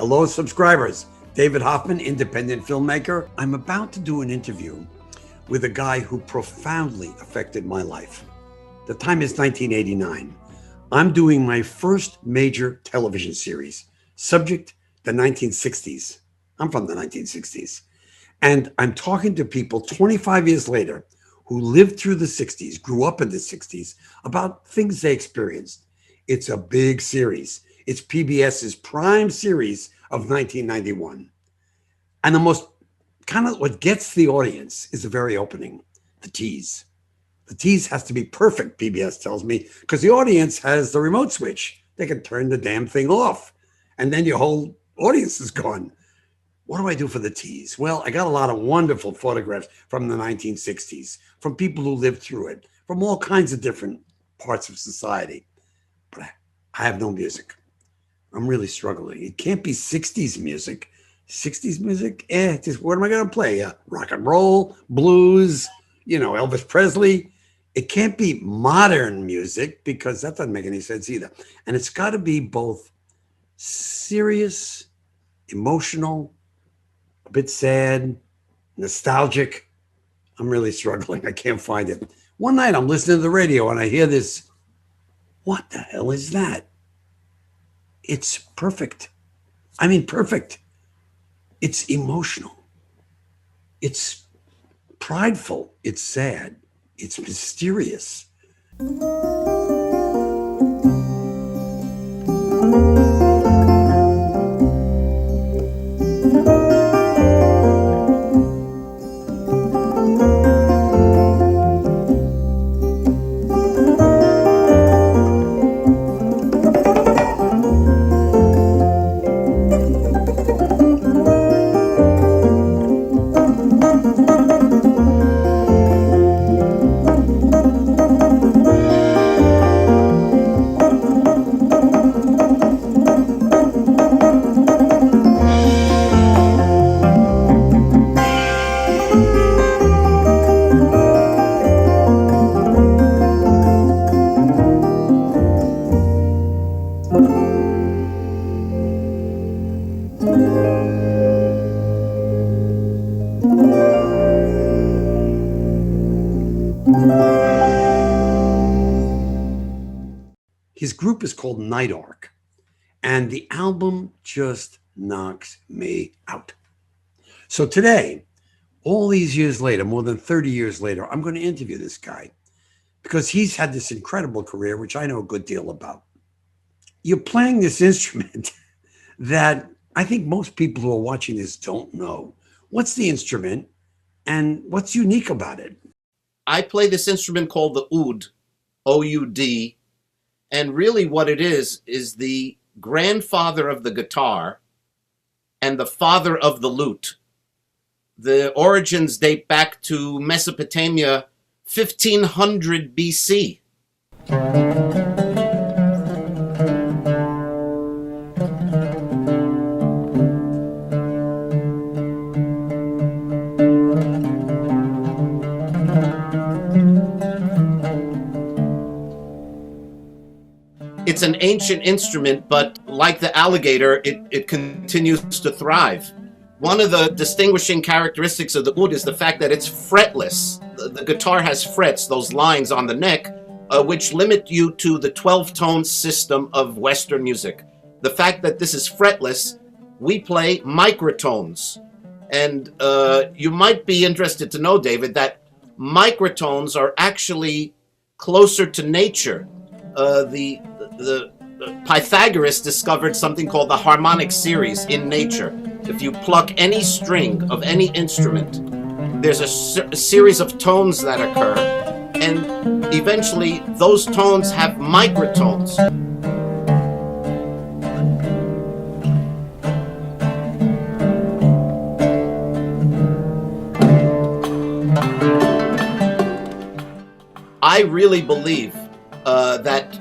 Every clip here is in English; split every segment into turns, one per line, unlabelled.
Hello, subscribers. David Hoffman, independent filmmaker. I'm about to do an interview with a guy who profoundly affected my life. The time is 1989. I'm doing my first major television series, subject the 1960s. I'm from the 1960s. And I'm talking to people 25 years later who lived through the 60s, grew up in the 60s, about things they experienced. It's a big series. It's PBS's prime series of 1991. And the most kind of what gets the audience is the very opening, the tease. The tease has to be perfect, PBS tells me, because the audience has the remote switch. They can turn the damn thing off. And then your whole audience is gone. What do I do for the tease? Well, I got a lot of wonderful photographs from the 1960s, from people who lived through it, from all kinds of different parts of society. But I have no music. I'm really struggling. It can't be 60s music. 60s music? Just what am I going to play? Rock and roll, blues, Elvis Presley. It can't be modern music because that doesn't make any sense either. And it's got to be both serious, emotional, a bit sad, nostalgic. I'm really struggling. I can't find it. One night I'm listening to the radio and I hear this. What the hell is that? It's perfect. I mean, perfect. It's emotional. It's prideful. It's sad. It's mysterious. His group is called Night Ark, and the album just knocks me out. So today, all these years later, more than 30 years later, I'm going to interview this guy because he's had this incredible career, which I know a good deal about. You're playing this instrument that I think most people who are watching this don't know. What's the instrument and what's unique about it?
I play this instrument called the oud, O-U-D, and really what it is the grandfather of the guitar and the father of the lute. The origins date back to Mesopotamia, 1500 BC. It's an ancient instrument, but like the alligator, it continues to thrive. One of the distinguishing characteristics of the oud is the fact that it's fretless. The guitar has frets, those lines on the neck, which limit you to the 12-tone system of Western music. The fact that this is fretless, we play microtones. And you might be interested to know, David, that microtones are actually closer to nature. The Pythagoras discovered something called the harmonic series in nature. If you pluck any string of any instrument, there's a series of tones that occur, and eventually those tones have microtones. I really believe that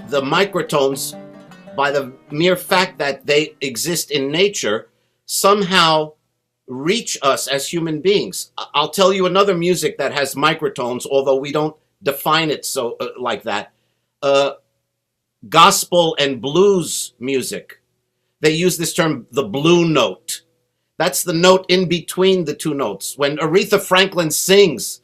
the microtones, by the mere fact that they exist in nature, somehow reach us as human beings. I'll tell you another music that has microtones, although we don't define it so like that. Gospel and blues music. They use this term, the blue note. That's the note in between the two notes. When Aretha Franklin sings,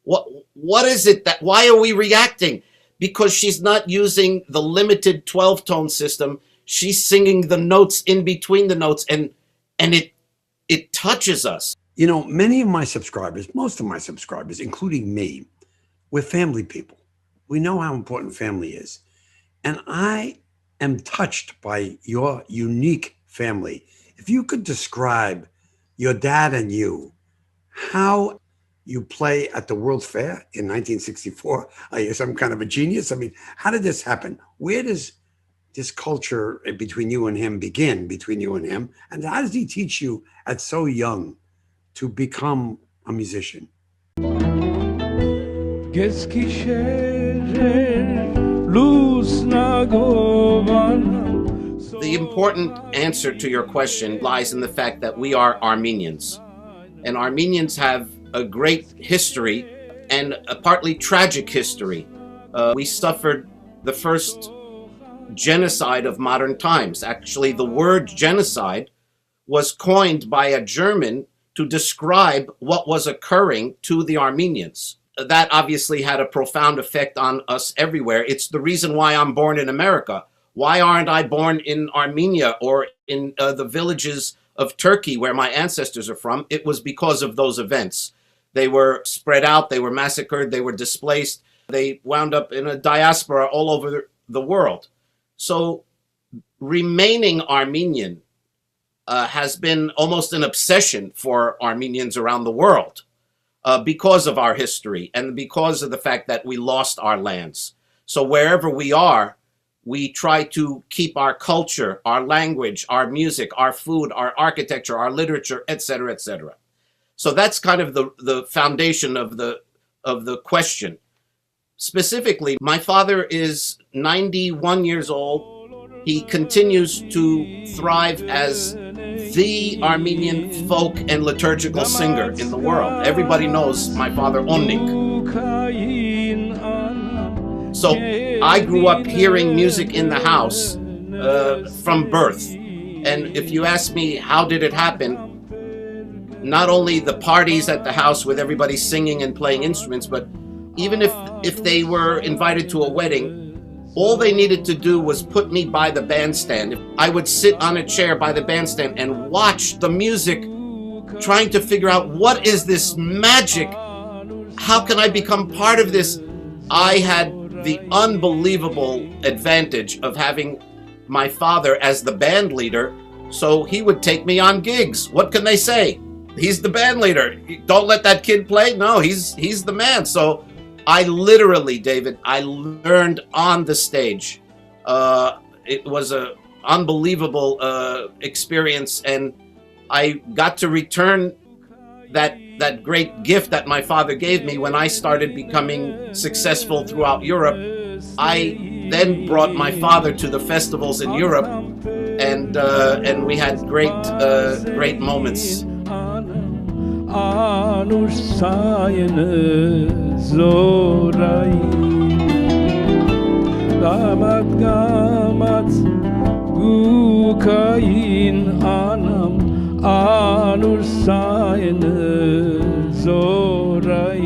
what is it that, why are we reacting? Because she's not using the limited 12-tone system. She's singing the notes in between the notes, and it touches us.
You know, many of my subscribers, most of my subscribers, including me, we're family people. We know how important family is. And I am touched by your unique family. If you could describe your dad and you, how you play at the World's Fair in 1964, are you some kind of a genius? I mean, how did this happen? Where does this culture between you and him begin, between you and him? And how does he teach you at so young to become a musician?
The important answer to your question lies in the fact that we are Armenians. And Armenians have a great history and a partly tragic history. We suffered the first genocide of modern times. Actually, the word genocide was coined by a German to describe what was occurring to the Armenians. That obviously had a profound effect on us everywhere. It's the reason why I'm born in America. Why aren't I born in Armenia or in the villages of Turkey where my ancestors are from? It was because of those events. They were spread out, they were massacred, they were displaced, they wound up in a diaspora all over the world. So remaining Armenian has been almost an obsession for Armenians around the world because of our history and because of the fact that we lost our lands. So wherever we are, we try to keep our culture, our language, our music, our food, our architecture, our literature, etc., etc. So that's kind of the foundation of the question. Specifically, my father is 91 years old. He continues to thrive as the Armenian folk and liturgical singer in the world. Everybody knows my father, Onnik. So I grew up hearing music in the house from birth. And if you ask me how did it happen, not only the parties at the house with everybody singing and playing instruments, but even if they were invited to a wedding, all they needed to do was put me by the bandstand. I would sit on a chair by the bandstand and watch the music, trying to figure out, what is this magic? How can I become part of this? I had the unbelievable advantage of having my father as the band leader, so he would take me on gigs. What can they say? He's the band leader. Don't let that kid play? No, he's the man. So I literally, David, I learned on the stage. It was an unbelievable experience, and I got to return that great gift that my father gave me when I started becoming successful throughout Europe. I then brought my father to the festivals in Europe, and we had great moments.
Anur sayını zoray Gamat gamat gukayin anam Anur sayını zoray.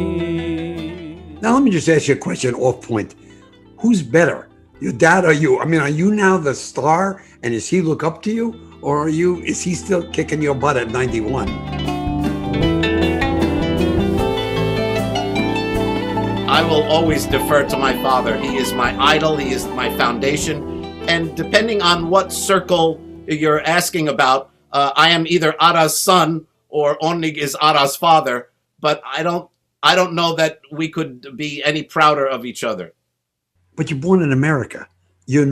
Now let me just ask you a question off point. Who's better, your dad or you? I mean, are you now the star and does he look up to you? Or is he still kicking your butt at 91?
I will always defer to my father. He is my idol. He is my foundation. And depending on what circle you're asking about, I am either Ara's son or Onnik is Ara's father. But I don't know that we could be any prouder of each other.
But you're born in America. You're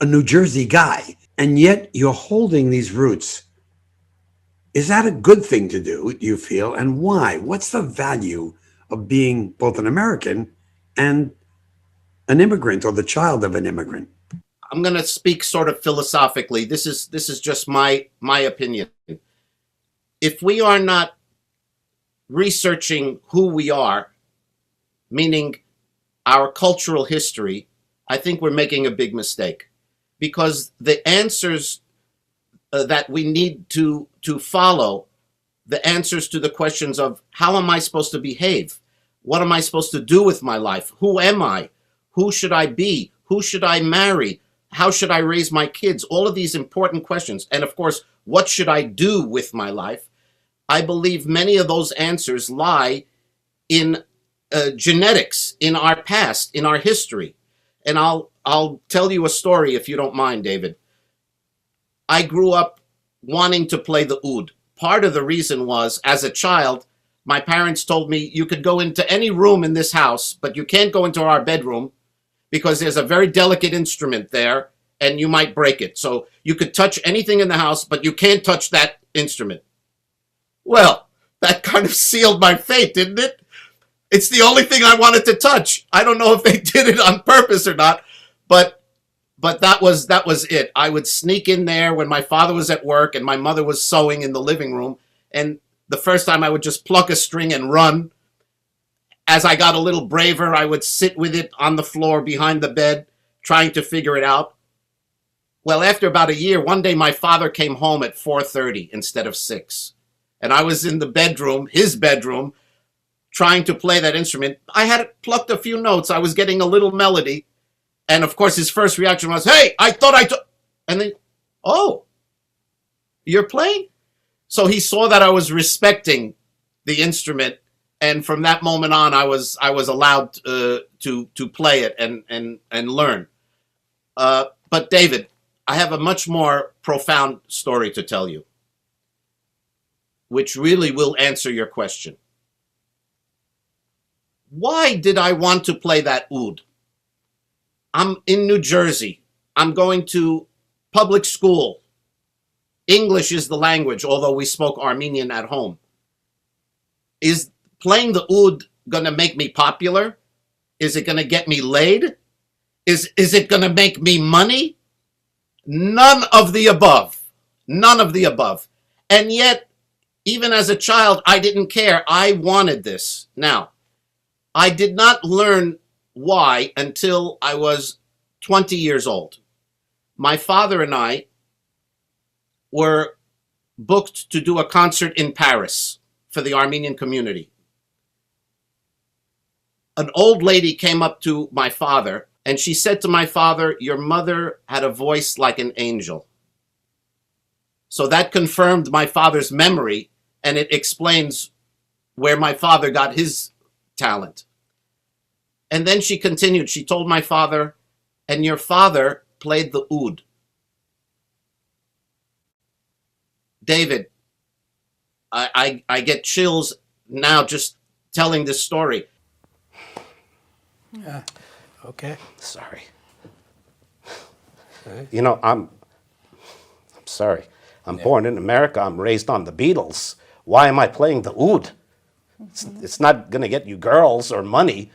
a New Jersey guy, and yet you're holding these roots. Is that a good thing to do, you feel? And why? What's the value of being both an American and an immigrant, or the child of an immigrant?
I'm going to speak sort of philosophically. This is just my opinion. If we are not researching who we are, meaning our cultural history, I think we're making a big mistake, because the answers that we need to follow the answers to the questions of how am I supposed to behave? What am I supposed to do with my life? Who am I? Who should I be? Who should I marry? How should I raise my kids? All of these important questions. And of course, what should I do with my life? I believe many of those answers lie in genetics, in our past, in our history. And I'll tell you a story if you don't mind, David. I grew up wanting to play the oud. Part of the reason was, as a child, my parents told me you could go into any room in this house, but you can't go into our bedroom because there's a very delicate instrument there and you might break it. So you could touch anything in the house, but you can't touch that instrument. Well, that kind of sealed my fate, didn't it? It's the only thing I wanted to touch. I don't know if they did it on purpose or not, but that was it. I would sneak in there when my father was at work and my mother was sewing in the living room. And the first time I would just pluck a string and run. As I got a little braver, I would sit with it on the floor behind the bed, trying to figure it out. Well, after about a year, one day my father came home at 4:30 instead of 6. And I was in the bedroom, his bedroom, trying to play that instrument. I had plucked a few notes. I was getting a little melody. And of course, his first reaction was, "Hey, I thought I took," and then, "Oh, you're playing?" So he saw that I was respecting the instrument. And from that moment on, I was allowed to play it and learn. But David, I have a much more profound story to tell you, which really will answer your question. Why did I want to play that oud? I'm in New Jersey. I'm going to public school. English is the language, although we spoke Armenian at home. Is playing the oud going to make me popular? Is it going to get me laid? Is it going to make me money? None of the above. None of the above. And yet, even as a child, I didn't care. I wanted this. Now, I did not learn why until I was 20 years old. My father and I were booked to do a concert in Paris for the Armenian community. An old lady came up to my father and she said to my father, "Your mother had a voice like an angel." So that confirmed my father's memory, and it explains where my father got his talent. And then she continued. She told my father, "And your father played the oud." David, I get chills now just telling this story.
Yeah. Okay.
Sorry. You know, I'm sorry. I'm born in America. I'm raised on the Beatles. Why am I playing the oud? It's not going to get you girls or money.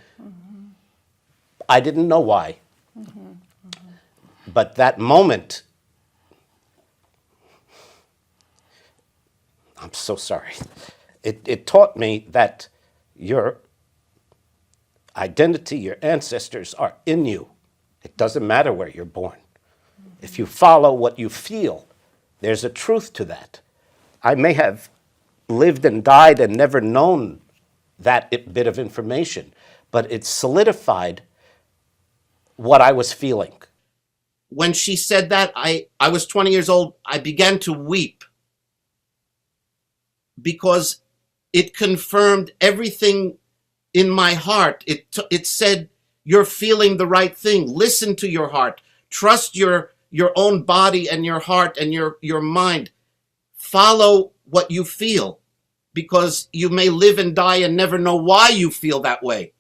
I didn't know why. But that moment, I'm so sorry. It taught me that your identity, your ancestors are in you. It doesn't matter where you're born. If you follow what you feel, there's a truth to that. I may have lived and died and never known that bit of information, but it solidified what I was feeling.
When she said that, I was 20 years old. I began to weep because it confirmed everything in my heart. It said, you're feeling the right thing. Listen to your heart. Trust your own body and your heart and your mind. Follow what you feel, because you may live and die and never know why you feel that way.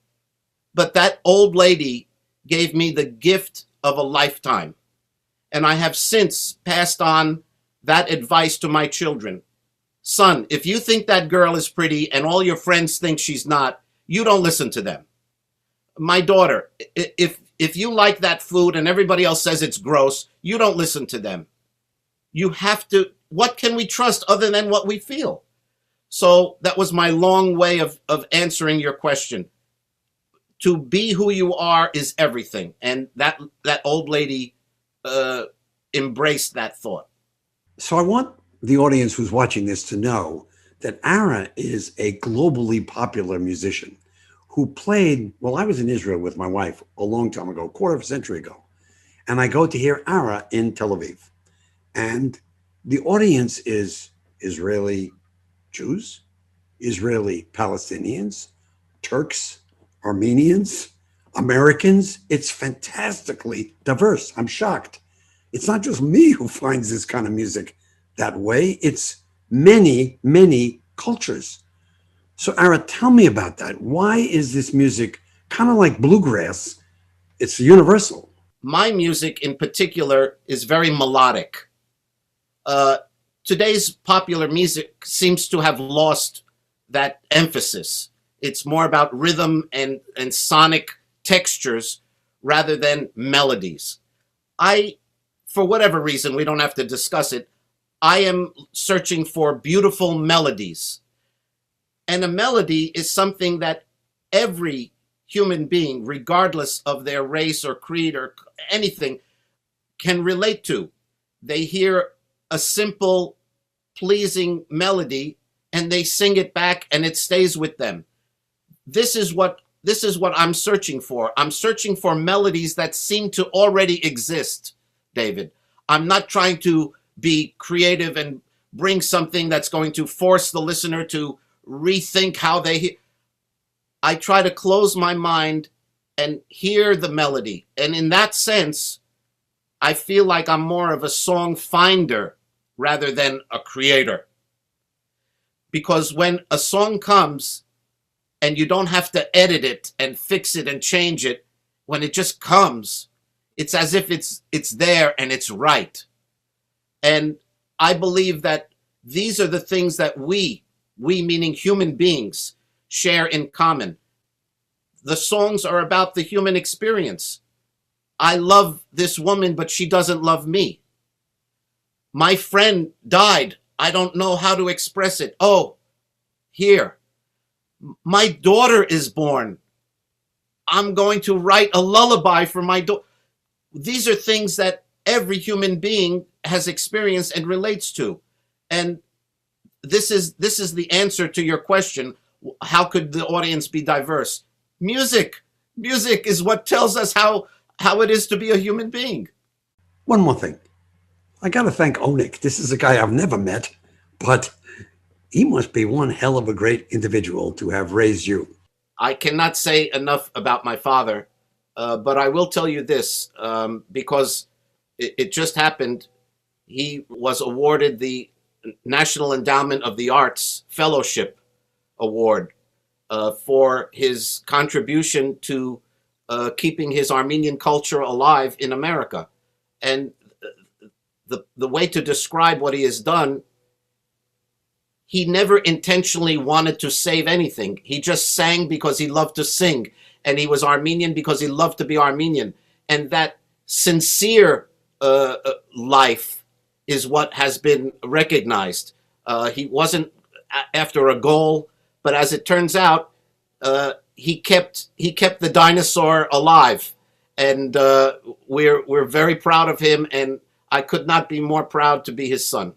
But that old lady gave me the gift of a lifetime. And I have since passed on that advice to my children. Son, if you think that girl is pretty and all your friends think she's not, you don't listen to them. My daughter, if you like that food and everybody else says it's gross, you don't listen to them. You have to, what can we trust other than what we feel? So that was my long way of answering your question. To be who you are is everything. And that old lady embraced that thought.
So I want the audience who's watching this to know that Ara is a globally popular musician who played, well, I was in Israel with my wife a long time ago, a quarter of a century ago, and I go to hear Ara in Tel Aviv. And the audience is Israeli Jews, Israeli Palestinians, Turks, Armenians, Americans. It's fantastically diverse. I'm shocked. It's not just me who finds this kind of music that way. It's many, many cultures. So Ara, tell me about that. Why is this music kind of like bluegrass? It's universal.
My music in particular is very melodic. Today's popular music seems to have lost that emphasis. It's more about rhythm and sonic textures rather than melodies. For whatever reason, we don't have to discuss it, I am searching for beautiful melodies. And a melody is something that every human being, regardless of their race or creed or anything, can relate to. They hear a simple, pleasing melody and they sing it back and it stays with them. This is what I'm searching for. I'm searching for melodies that seem to already exist, David. I'm not trying to be creative and bring something that's going to force the listener to rethink how they hear. I try to close my mind and hear the melody. And in that sense, I feel like I'm more of a song finder rather than a creator. Because when a song comes and you don't have to edit it and fix it and change it, when it just comes, it's as if it's there and it's right. And I believe that these are the things that we meaning human beings, share in common. The songs are about the human experience. I love this woman, but she doesn't love me. My friend died. I don't know how to express it. Oh, here. My daughter is born. I'm going to write a lullaby for my daughter. These are things that every human being has experienced and relates to. And this is the answer to your question. How could the audience be diverse? Music is what tells us how it is to be a human being.
One more thing. I got to thank Onnik. This is a guy I've never met, but he must be one hell of a great individual to have raised you.
I cannot say enough about my father, but I will tell you this, because it just happened. He was awarded the National Endowment of the Arts Fellowship Award for his contribution to keeping his Armenian culture alive in America. And the way to describe what he has done, he never intentionally wanted to save anything. He just sang because he loved to sing. And he was Armenian because he loved to be Armenian. And that sincere life is what has been recognized. He wasn't after a goal, but as it turns out, he kept the dinosaur alive. And we're very proud of him, and I could not be more proud to be his son.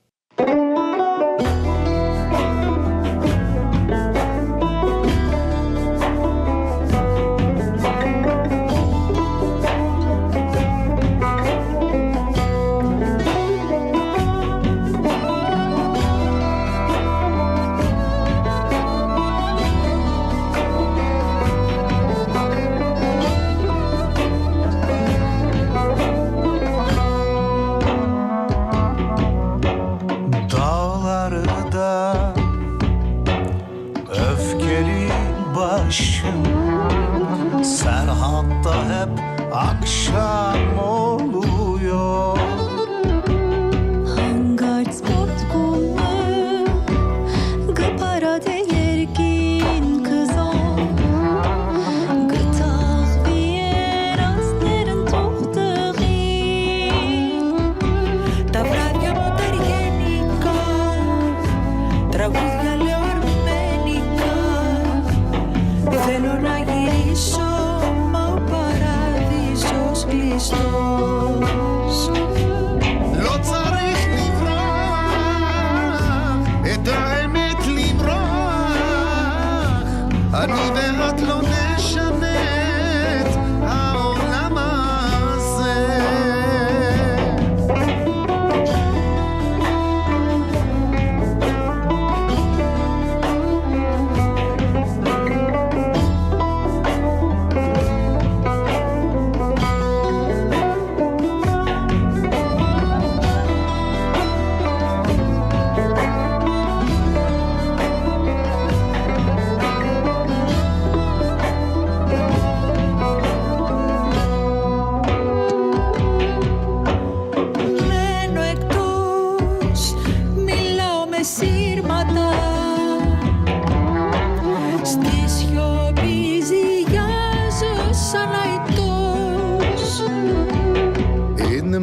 Serhatta hep akşam oluyor.
Hangar sportkunlu Gıpara değergin kızım Gıtaq viyer aslerin tohtığı Davravya motarjenika Τραγούδια λέω αρμενικά Θέλω να γυρίσω μα ο παράδεισος κλειστός
לא צריך לברוח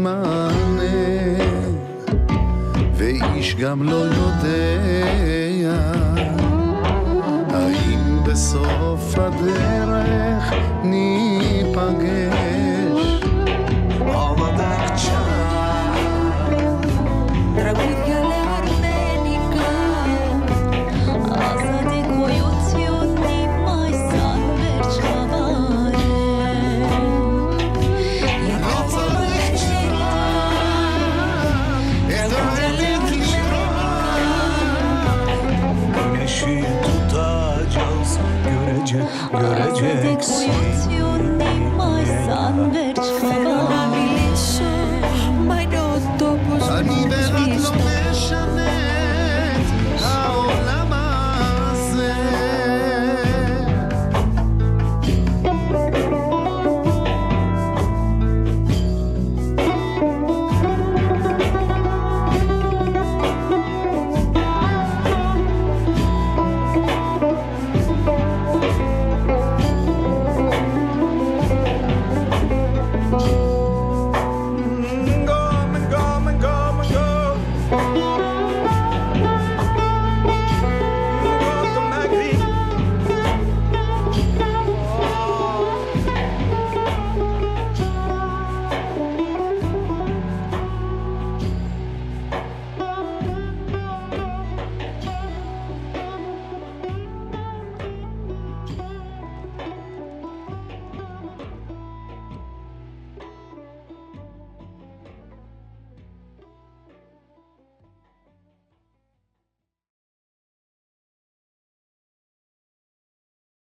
מענה, ואיש גם לא יודע האם בסוף הדרך ניפגש. Ara Dinkjian.
Τραγούδια λέω αρμενικά, ազատի գոյությունի մայսան վերջ խավարը.
Güneşi tutacağız, göreceksin.
Ազատի գոյությունի մայսան վերջ խավարը.